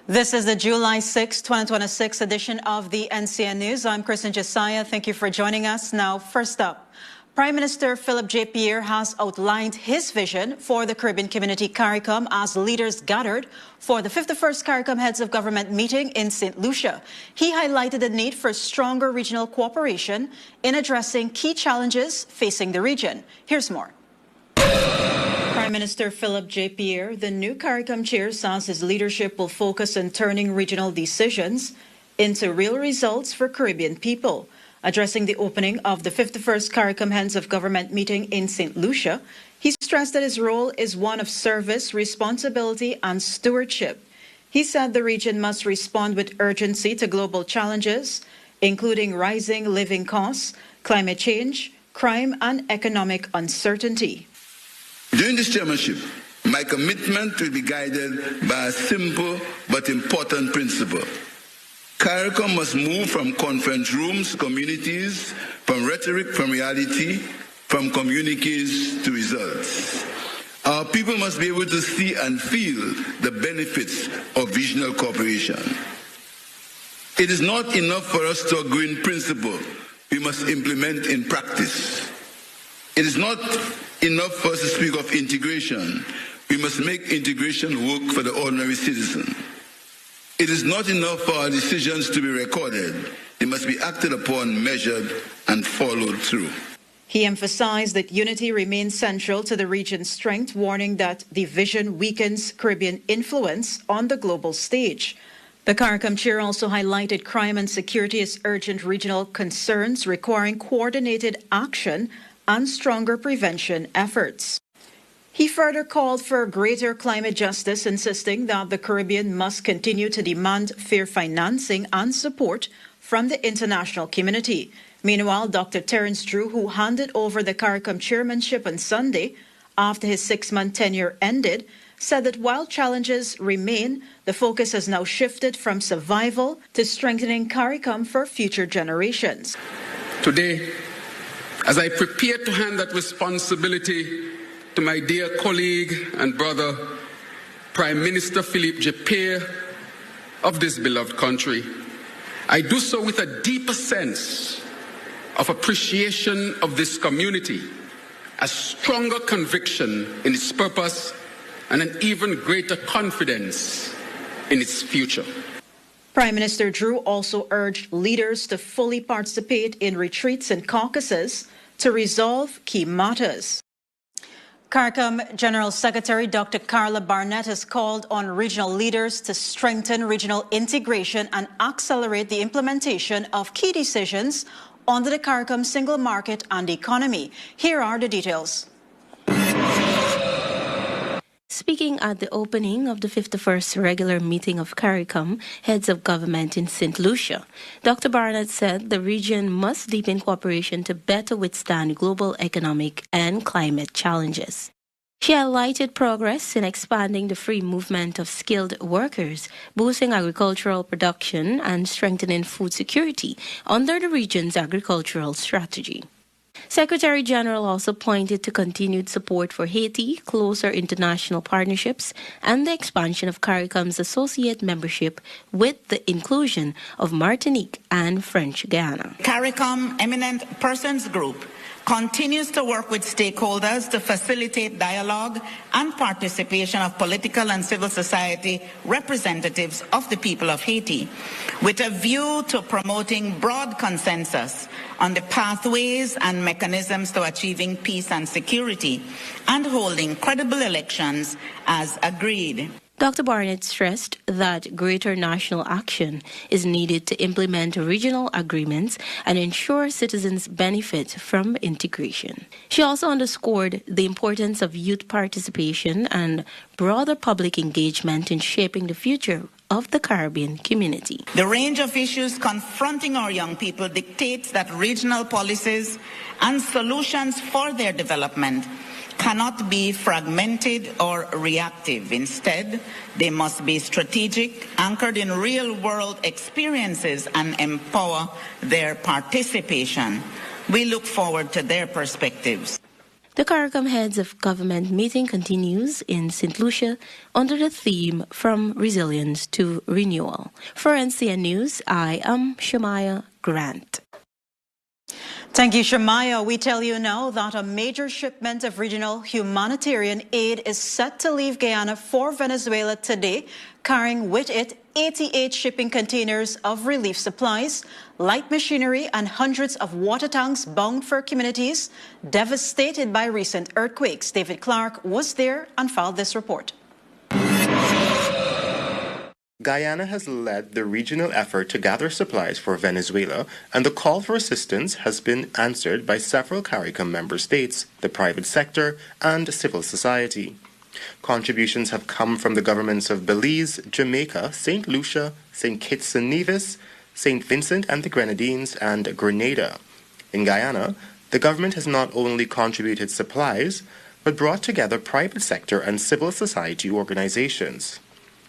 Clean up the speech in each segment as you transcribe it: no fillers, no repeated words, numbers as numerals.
This is the July 6, 2026 edition of the NCN News. I'm Kristen Josiah. Thank you for joining us. Now, first up, Prime Minister Philip J. Pierre has outlined his vision for the Caribbean Community CARICOM as leaders gathered for the 51st CARICOM Heads of Government meeting in St. Lucia. He highlighted the need for stronger regional cooperation in addressing key challenges facing the region. Here's more. Prime Minister Philip J. Pierre, the new CARICOM chair, says his leadership will focus on turning regional decisions into real results for Caribbean people. Addressing the opening of the 51st CARICOM Heads of Government meeting in St. Lucia, he stressed that his role is one of service, responsibility, and stewardship. He said the region must respond with urgency to global challenges, including rising living costs, climate change, crime, and economic uncertainty. During this chairmanship, my commitment will be guided by a simple but important principle. CARICOM must move from conference rooms, communities, from rhetoric, from reality, from communiques to results. Our people must be able to see and feel the benefits of regional cooperation. It is not enough for us to agree in principle. We must implement in practice. It is not enough for us to speak of integration. We must make integration work for the ordinary citizen. It is not enough for our decisions to be recorded. They must be acted upon, measured, and followed through. He emphasized that unity remains central to the region's strength, warning that division weakens Caribbean influence on the global stage. The CARICOM chair also highlighted crime and security as urgent regional concerns requiring coordinated action and stronger prevention efforts. He further called for greater climate justice, insisting that the Caribbean must continue to demand fair financing and support from the international community. Meanwhile, Dr. Terence Drew, who handed over the CARICOM chairmanship on Sunday after his 6-month tenure ended, said that while challenges remain, the focus has now shifted from survival to strengthening CARICOM for future generations. Today, as I prepare to hand that responsibility to my dear colleague and brother, Prime Minister Philip J. Pierre of this beloved country, I do so with a deeper sense of appreciation of this community, a stronger conviction in its purpose, and an even greater confidence in its future. Prime Minister Drew also urged leaders to fully participate in retreats and caucuses to resolve key matters. CARICOM General Secretary Dr. Carla Barnett has called on regional leaders to strengthen regional integration and accelerate the implementation of key decisions under the CARICOM single market and economy. Here are the details. Speaking at the opening of the 51st regular meeting of CARICOM Heads of Government in St. Lucia, Dr. Barnett said the region must deepen cooperation to better withstand global economic and climate challenges. She highlighted progress in expanding the free movement of skilled workers, boosting agricultural production, and strengthening food security under the region's agricultural strategy. Secretary General also pointed to continued support for Haiti, closer international partnerships, and the expansion of CARICOM's associate membership with the inclusion of Martinique and French Guyana. CARICOM Eminent Persons Group continues to work with stakeholders to facilitate dialogue and participation of political and civil society representatives of the people of Haiti, with a view to promoting broad consensus on the pathways and mechanisms to achieving peace and security, and holding credible elections as agreed. Dr. Barnett stressed that greater national action is needed to implement regional agreements and ensure citizens benefit from integration. She also underscored the importance of youth participation and broader public engagement in shaping the future of the Caribbean community. The range of issues confronting our young people dictates that regional policies and solutions for their development cannot be fragmented or reactive. Instead, they must be strategic, anchored in real-world experiences, and empower their participation. We look forward to their perspectives. The CARICOM Heads of Government meeting continues in St. Lucia under the theme From Resilience to Renewal. For NCN News, I am Shemaya Grant. Thank you, Shemaya. We tell you now that a major shipment of regional humanitarian aid is set to leave Guyana for Venezuela today, carrying with it 88 shipping containers of relief supplies, light machinery, and hundreds of water tanks bound for communities devastated by recent earthquakes. David Clark was there and filed this report. Guyana has led the regional effort to gather supplies for Venezuela, and the call for assistance has been answered by several CARICOM member states, the private sector, and civil society. Contributions have come from the governments of Belize, Jamaica, St. Lucia, St. Kitts and Nevis, St. Vincent and the Grenadines, and Grenada. In Guyana, the government has not only contributed supplies, but brought together private sector and civil society organizations.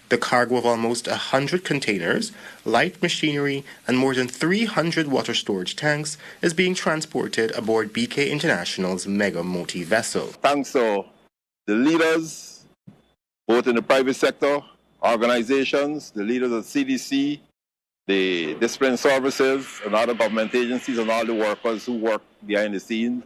The cargo of almost 100 containers, light machinery, and more than 300 water storage tanks is being transported aboard BK International's mega multi-vessel. Thanks to the leaders, both in the private sector, organizations, the leaders of CDC, the discipline services, and other government agencies, and all the workers who work behind the scenes,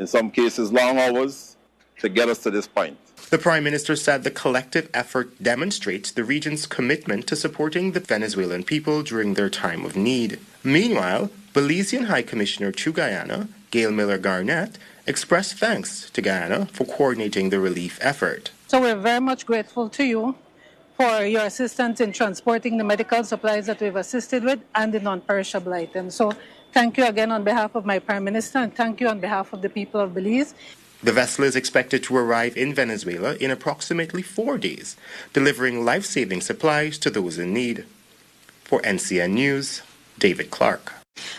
in some cases long hours, to get us to this point. The Prime Minister said the collective effort demonstrates the region's commitment to supporting the Venezuelan people during their time of need. Meanwhile, Belizean High Commissioner to Guyana, Gail Miller-Garnett, expressed thanks to Guyana for coordinating the relief effort. So we're very much grateful to you for your assistance in transporting the medical supplies that we've assisted with and the non-perishable items. So thank you again on behalf of my Prime Minister, and thank you on behalf of the people of Belize. The vessel is expected to arrive in Venezuela in approximately 4 days, delivering life-saving supplies to those in need. For NCN News, David Clark.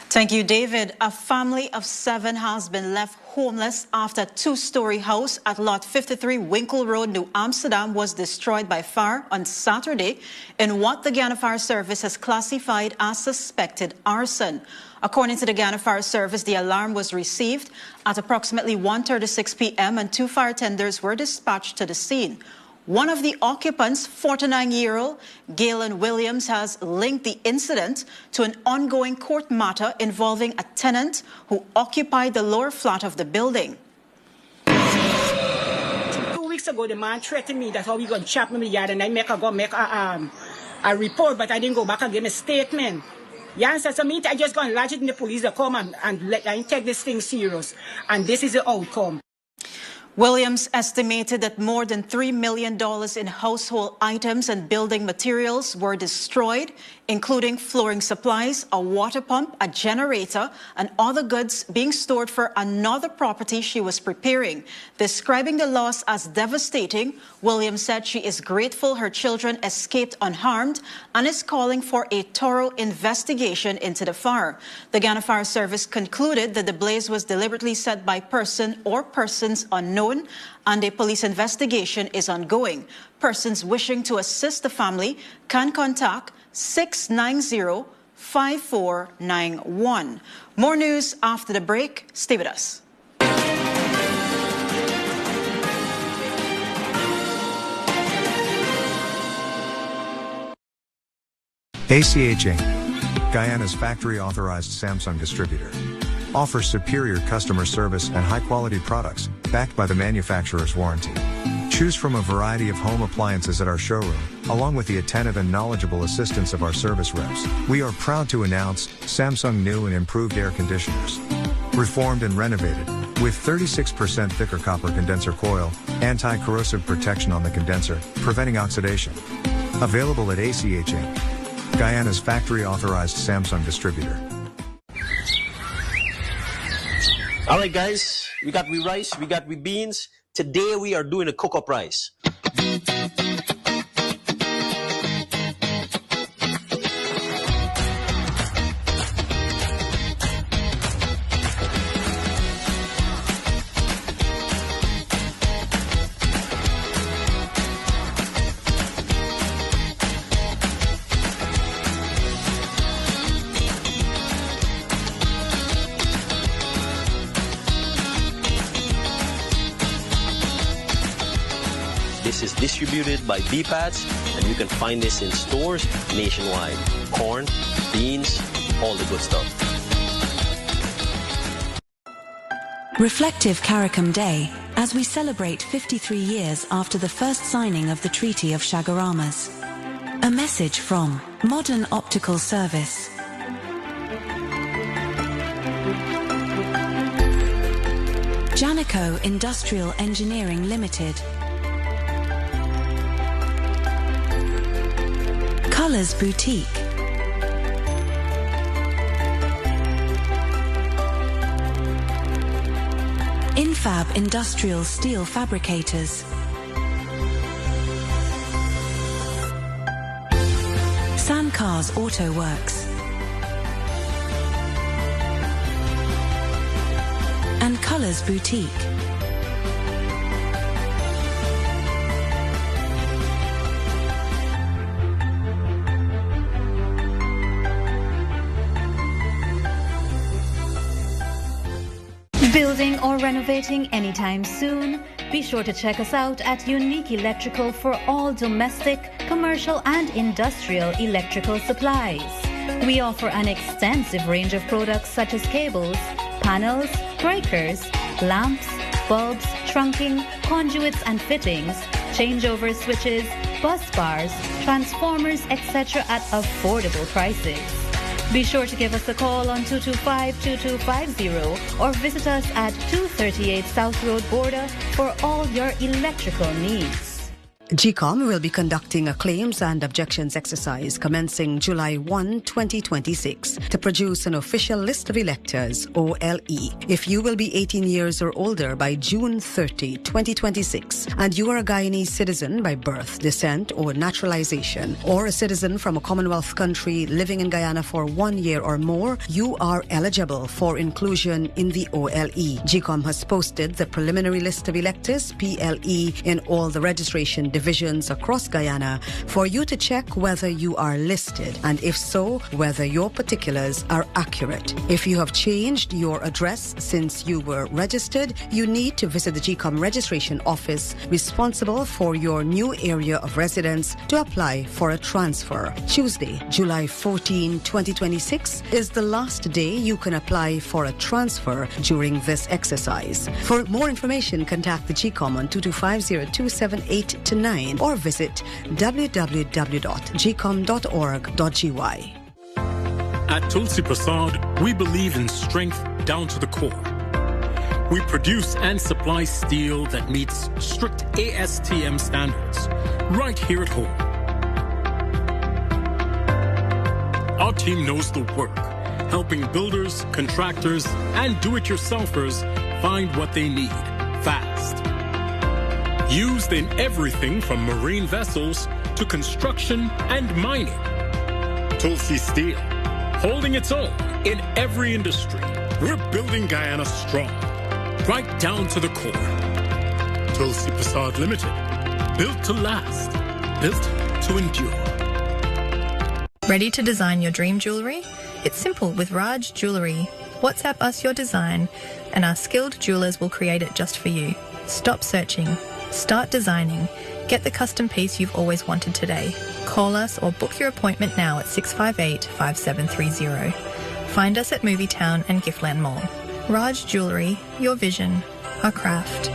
Thank you, David. A family of 7 has been left homeless after a 2-story house at Lot 53 Winkle Road, New Amsterdam was destroyed by fire on Saturday in what the Guyana Fire Service has classified as suspected arson. According to the Guyana Fire Service, the alarm was received at approximately 1:36 p.m. and 2 fire tenders were dispatched to the scene. One of the occupants, 49-year-old Galen Williams, has linked the incident to an ongoing court matter involving a tenant who occupied the lower flat of the building. 2 weeks ago, the man threatened me that how he going to chop me in the yard, and I go make a report, but I didn't go back and give him a statement. Yeah, so I just going to lodge it in the police to come and take this thing serious. And this is the outcome. Williams estimated that more than $3 million in household items and building materials were destroyed, including flooring supplies, a water pump, a generator, and other goods being stored for another property she was preparing. Describing the loss as devastating, Williams said she is grateful her children escaped unharmed and is calling for a thorough investigation into the fire. The Guyana Fire Service concluded that the blaze was deliberately set by person or persons unknown, and a police investigation is ongoing. Persons wishing to assist the family can contact 690-5491. More news after the break. Stay with us. ACH Inc., Guyana's factory-authorized Samsung distributor, offers superior customer service and high-quality products, backed by the manufacturer's warranty. Choose from a variety of home appliances at our showroom, along with the attentive and knowledgeable assistance of our service reps. We are proud to announce Samsung new and improved air conditioners. Reformed and renovated, with 36% thicker copper condenser coil, anti-corrosive protection on the condenser, preventing oxidation. Available at ACH Inc., Guyana's factory-authorized Samsung distributor. All right, guys, we got rice, we got beans. Today we are doing a cook-up rice. is distributed by BPATS, and you can find this in stores nationwide. Corn, beans, all the good stuff. Reflective CARICOM Day, as we celebrate 53 years after the first signing of the Treaty of Chagaramas. A message from Modern Optical Service. Janico Industrial Engineering Limited. Colors Boutique. Infab Industrial Steel Fabricators. Sancars Auto Works. And Colors Boutique. Building or renovating anytime soon? Be sure to check us out at Unique Electrical for all domestic, commercial and industrial electrical supplies. We offer an extensive range of products such as cables, panels, breakers, lamps, bulbs, trunking, conduits and fittings, changeover switches, bus bars, transformers, etc. at affordable prices. Be sure to give us a call on 225-2250 or visit us at 238 South Road Border for all your electrical needs. GECOM will be conducting a claims and objections exercise commencing July 1, 2026 to produce an official list of electors, OLE. If you will be 18 years or older by June 30, 2026, and you are a Guyanese citizen by birth, descent, or naturalization, or a citizen from a Commonwealth country living in Guyana for 1 year or more, you are eligible for inclusion in the OLE. GECOM has posted the preliminary list of electors, PLE, in all the registration divisions across Guyana for you to check whether you are listed, and if so, whether your particulars are accurate. If you have changed your address since you were registered, you need to visit the GECOM registration office responsible for your new area of residence to apply for a transfer. Tuesday, July 14, 2026 is the last day you can apply for a transfer during this exercise. For more information, contact the GECOM on 225-0278-9 or visit www.gcom.org.gy. At Tulsi Prasad, we believe in strength down to the core. We produce and supply steel that meets strict ASTM standards right here at home. Our team knows the work, helping builders, contractors, and do-it-yourselfers find what they need fast. Used in everything from marine vessels to construction and mining. Tulsi Steel, holding its own in every industry. We're building Guyana strong, right down to the core. Tulsi Prasad Limited, built to last, built to endure. Ready to design your dream jewelry? It's simple with Raj Jewelry. WhatsApp us your design and our skilled jewelers will create it just for you. Stop searching. Start designing. Get the custom piece you've always wanted today. Call us or book your appointment now at 658-5730. Find us at Movietown and Giftland Mall. Raj Jewelry, your vision, our craft.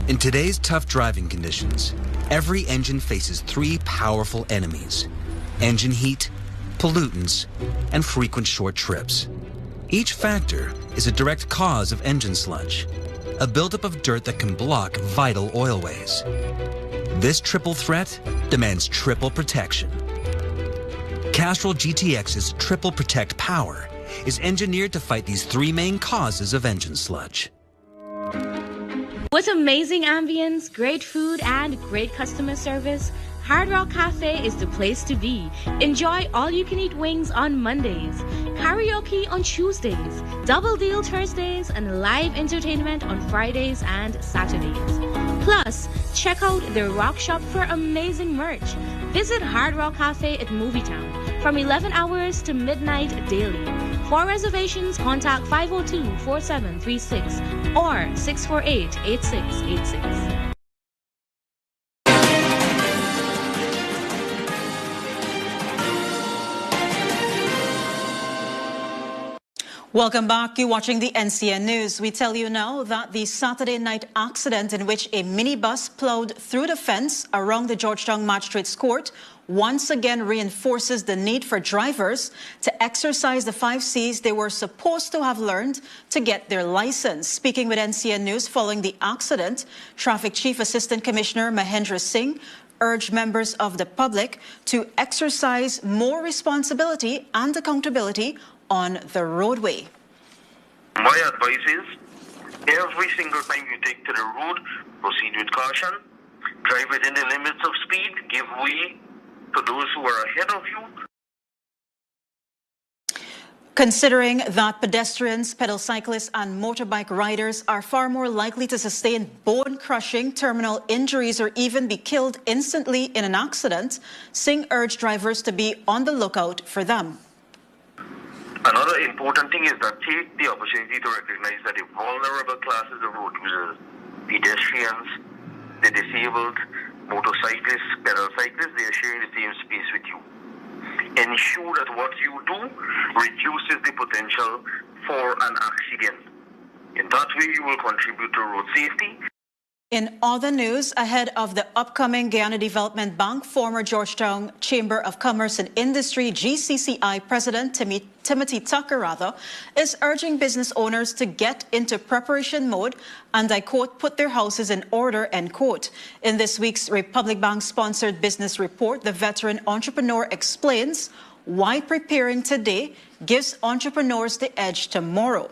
In today's tough driving conditions, every engine faces three powerful enemies: engine heat, pollutants, and frequent short trips. Each factor is a direct cause of engine sludge, a buildup of dirt that can block vital oilways. This triple threat demands triple protection. Castrol GTX's Triple Protect Power is engineered to fight these three main causes of engine sludge. With amazing ambience, great food, and great customer service, Hard Rock Cafe is the place to be. Enjoy all-you-can-eat wings on Mondays, karaoke on Tuesdays, double deal Thursdays, and live entertainment on Fridays and Saturdays. Plus, check out their Rock Shop for amazing merch. Visit Hard Rock Cafe at Movietown from 11 hours to midnight daily. For reservations, contact 502-4736 or 648-8686. Welcome back. You're watching the NCN News. We tell you now that the Saturday night accident in which a minibus plowed through the fence around the Georgetown Magistrates Court once again reinforces the need for drivers to exercise the 5 C's they were supposed to have learned to get their license. Speaking with NCN News following the accident, Traffic Chief Assistant Commissioner Mahendra Singh urged members of the public to exercise more responsibility and accountability on the roadway. My advice is, every single time you take to the road, proceed with caution, drive within the limits of speed, give way to those who are ahead of you. Considering that pedestrians, pedal cyclists and motorbike riders are far more likely to sustain bone-crushing terminal injuries or even be killed instantly in an accident, Singh urged drivers to be on the lookout for them. Another important thing is that take the opportunity to recognize that the vulnerable classes of road users, pedestrians, the disabled, motorcyclists, pedal cyclists, they are sharing the same space with you. Ensure that what you do reduces the potential for an accident. In that way, you will contribute to road safety. In other news, ahead of the upcoming Guyana Development Bank, former Georgetown Chamber of Commerce and Industry GCCI President Timothy Tucker is urging business owners to get into preparation mode and, I quote, put their houses in order, end quote. In this week's Republic Bank-sponsored business report, the veteran entrepreneur explains why preparing today gives entrepreneurs the edge tomorrow.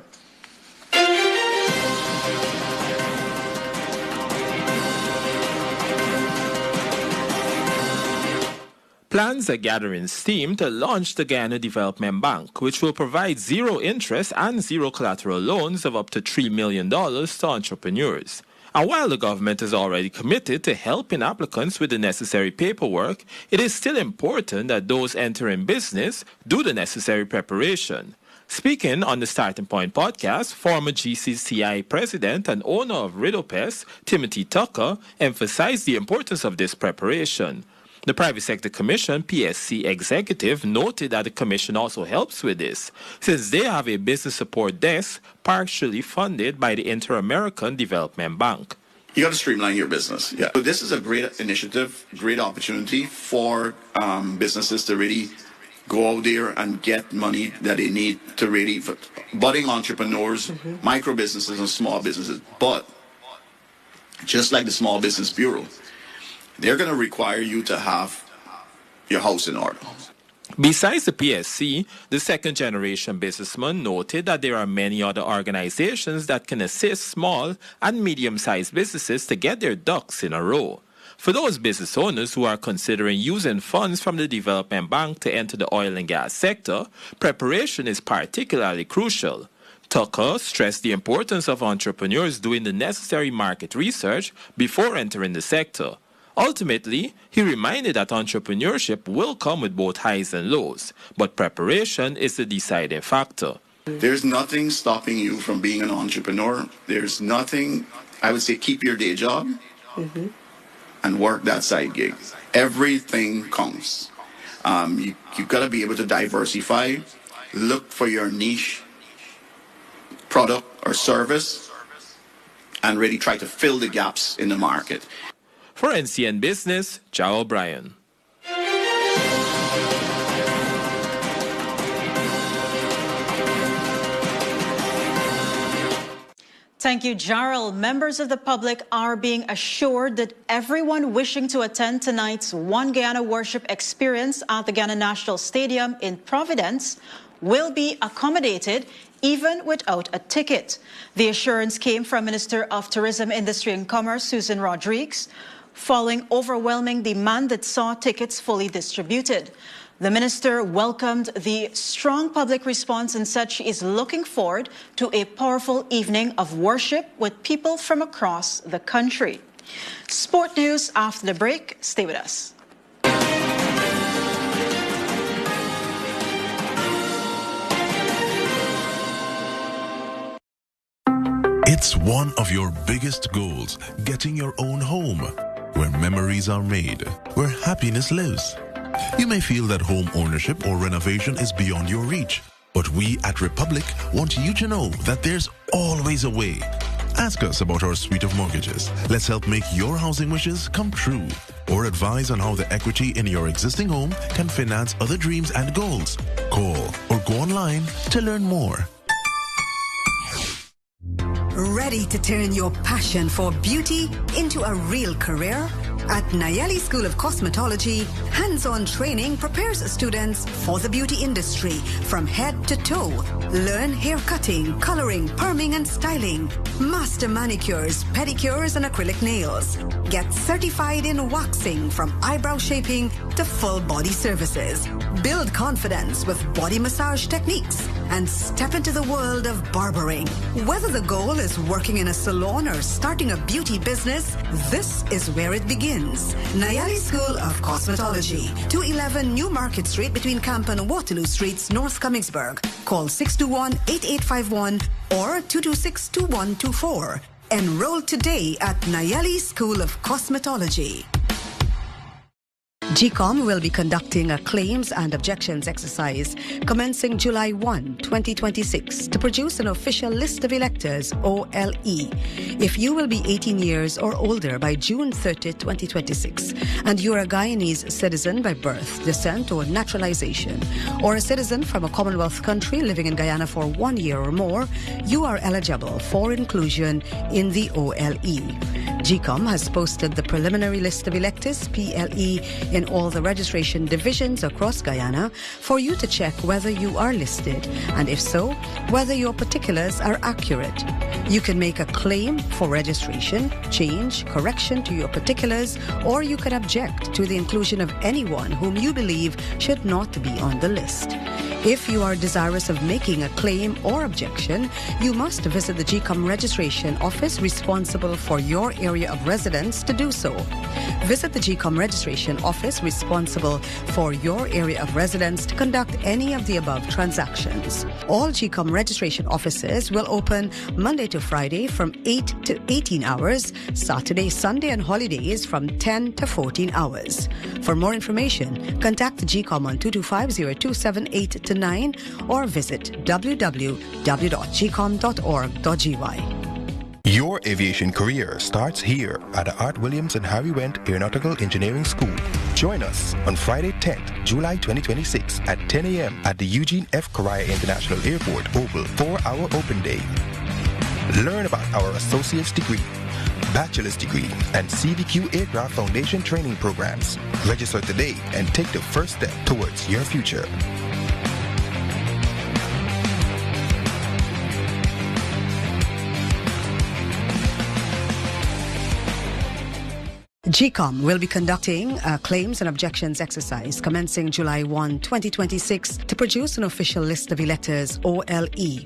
Plans are gathering steam to launch the Guyana Development Bank, which will provide zero interest and zero collateral loans of up to $3 million to entrepreneurs. And while the government is already committed to helping applicants with the necessary paperwork, it is still important that those entering business do the necessary preparation. Speaking on the Starting Point podcast, former GCCI president and owner of Ridopes, Timothy Tucker, emphasized the importance of this preparation. The Private Sector Commission, PSC executive, noted that the commission also helps with this, since they have a business support desk partially funded by the Inter-American Development Bank. You got to streamline your business. Yeah. So this is a great initiative, great opportunity for businesses to really go out there and get money that they need to really, for budding entrepreneurs, micro businesses and small businesses. But just like the Small Business Bureau, they're going to require you to have your house in order. Besides the PSC, the second-generation businessman noted that there are many other organizations that can assist small and medium-sized businesses to get their ducks in a row. For those business owners who are considering using funds from the Development Bank to enter the oil and gas sector, preparation is particularly crucial. Tucker stressed the importance of entrepreneurs doing the necessary market research before entering the sector. Ultimately, he reminded that entrepreneurship will come with both highs and lows, but preparation is the deciding factor. There's nothing stopping you from being an entrepreneur. There's nothing, I would say, keep your day job and work that side gig. Everything counts. You've got to be able to diversify, look for your niche product or service, and really try to fill the gaps in the market. For NCN Business, Joe O'Brien. Thank you, Jarrell. Members of the public are being assured that everyone wishing to attend tonight's One Guyana worship experience at the Guyana National Stadium in Providence will be accommodated even without a ticket. The assurance came from Minister of Tourism, Industry and Commerce, Susan Rodriguez, following overwhelming demand that saw tickets fully distributed. The minister welcomed the strong public response and said she is looking forward to a powerful evening of worship with people from across the country. Sport news after the break. Stay with us. It's one of your biggest goals, getting your own home, where memories are made, where happiness lives. You may feel that home ownership or renovation is beyond your reach, but we at Republic want you to know that there's always a way. Ask us about our suite of mortgages. Let's help make your housing wishes come true. Or advise on how the equity in your existing home can finance other dreams and goals. Call or go online to learn more. Ready to turn your passion for beauty into a real career? At Nayeli School of Cosmetology, hands-on training prepares students for the beauty industry from head to toe. Learn hair cutting, coloring, perming and styling. Master manicures, pedicures and acrylic nails. Get certified in waxing from eyebrow shaping to full body services. Build confidence with body massage techniques and step into the world of barbering. Whether the goal is working in a salon or starting a beauty business, this is where it begins. Nayeli School of Cosmetology, 211 New Market Street between Camp and Waterloo Streets, North Cummingsburg. Call 621-8851 or 226-2124. Enroll today at Nayeli School of Cosmetology. GCOM will be conducting a claims and objections exercise commencing July 1, 2026 to produce an official list of electors, OLE. If you will be 18 years or older by June 30, 2026, and you are a Guyanese citizen by birth, descent, or naturalization, or a citizen from a Commonwealth country living in Guyana for 1 year or more, you are eligible for inclusion in the OLE. GCOM has posted the preliminary list of electors, PLE, in all the registration divisions across Guyana for you to check whether you are listed, and if so, whether your particulars are accurate. You can make a claim for registration, change, correction to your particulars, or you can object to the inclusion of anyone whom you believe should not be on the list. If you are desirous of making a claim or objection, you must visit the GCOM registration office responsible for your area of residence to do so. Visit the GCOM registration office responsible for your area of residence to conduct any of the above transactions. All GCOM registration offices will open Monday to Friday from 8 to 18 hours, Saturday, Sunday and holidays from 10 to 14 hours. For more information, contact the GCOM on 225-0278-9 or visit www.gcom.org.gy. Your aviation career starts here at the Art Williams and Harry Wendt Aeronautical Engineering School. Join us on Friday 10th, July 2026 at 10 a.m. at the Eugene F. Correa International Airport Oval for our open day. Learn about our associate's degree, bachelor's degree, and CDQ Aircraft Foundation training programs. Register today and take the first step towards your future. GCOM will be conducting a claims and objections exercise commencing July 1, 2026 to produce an official list of electors, OLE.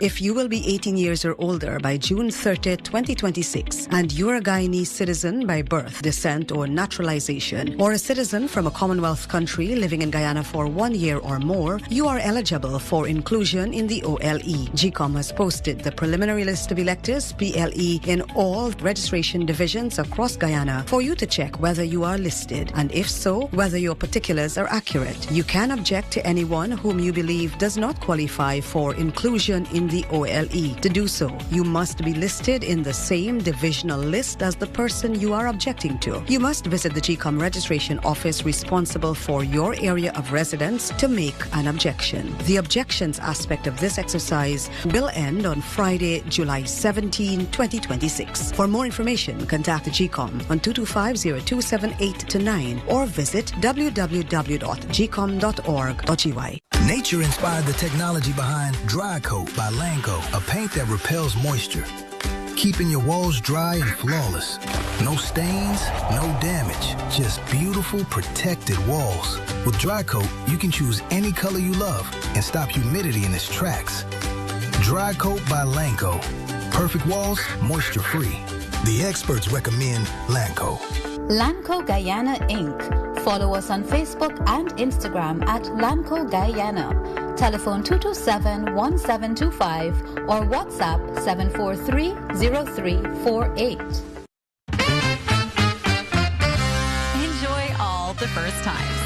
If you will be 18 years or older by June 30, 2026, and you're a Guyanese citizen by birth, descent, or naturalization, or a citizen from a Commonwealth country living in Guyana for 1 year or more, you are eligible for inclusion in the OLE. GCOM has posted the preliminary list of electors, PLE, in all registration divisions across Guyana for you to check whether you are listed, and if so, whether your particulars are accurate. You can object to anyone whom you believe does not qualify for inclusion in the OLE. To do so, you must be listed in the same divisional list as the person you are objecting to. You must visit the GCOM registration office responsible for your area of residence to make an objection. The objections aspect of this exercise will end on Friday, July 17, 2026. For more information, contact the GCOM on 225-0278-9 or visit www.gcom.org.gy. Nature inspired the technology behind Dry Coat by Lanco, a paint that repels moisture, keeping your walls dry and flawless. No stains, no damage, just beautiful protected walls. With Dry Coat, you can choose any color you love and stop humidity in its tracks. Dry Coat by Lanco. Perfect walls, moisture free. The experts recommend Lanco. Lanco Guyana Inc. Follow us on Facebook and Instagram at Lanco Guyana. telephone 227-1725 or WhatsApp 743-0348. Enjoy all the first times.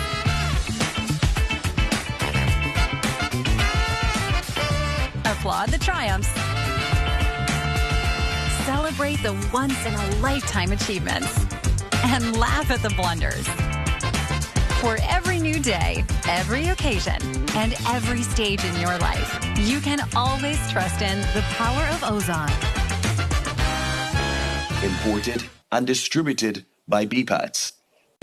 Applaud the triumphs. Celebrate the once-in-a-lifetime achievements. And laugh at the blunders. For every new day, every occasion, and every stage in your life, you can always trust in the power of Ozone. Imported and distributed by BPATS.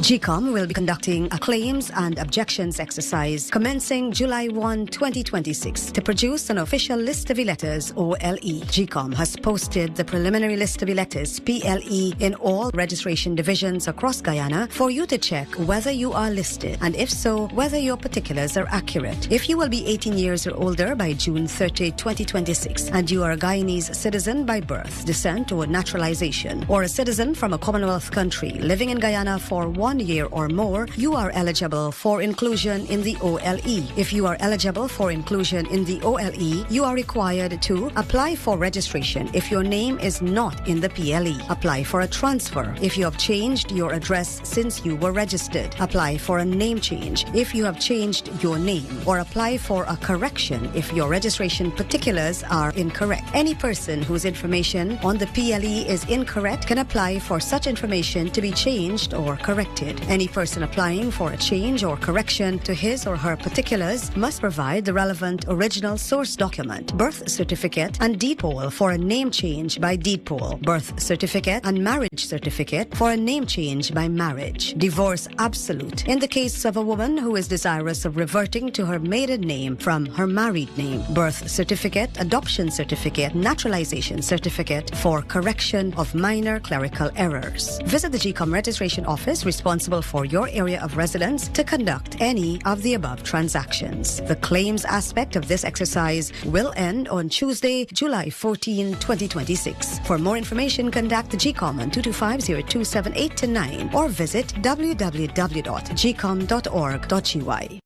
GCOM will be conducting a claims and objections exercise commencing July 1, 2026 to produce an official list of electors, OLE. GCOM has posted the preliminary list of electors, PLE, in all registration divisions across Guyana for you to check whether you are listed and if so, whether your particulars are accurate. If you will be 18 years or older by June 30, 2026 and you are a Guyanese citizen by birth, descent or naturalization or a citizen from a Commonwealth country living in Guyana for 1 year or more, you are eligible for inclusion in the OLE. If you are eligible for inclusion in the OLE, you are required to apply for registration if your name is not in the PLE. Apply for a transfer if you have changed your address since you were registered. Apply for a name change if you have changed your name, or apply for a correction if your registration particulars are incorrect. Any person whose information on the PLE is incorrect can apply for such information to be changed or corrected. Any person applying for a change or correction to his or her particulars must provide the relevant original source document, birth certificate and deed poll for a name change by deed poll, birth certificate and marriage certificate for a name change by marriage. Divorce absolute in the case of a woman who is desirous of reverting to her maiden name from her married name, birth certificate, adoption certificate, naturalization certificate for correction of minor clerical errors. Visit the GCOM registration office responsible for your area of residence to conduct any of the above transactions. The claims aspect of this exercise will end on Tuesday, July 14, 2026. For more information, contact the GCOM on 225-0278-9 or visit www.gcom.org.ui.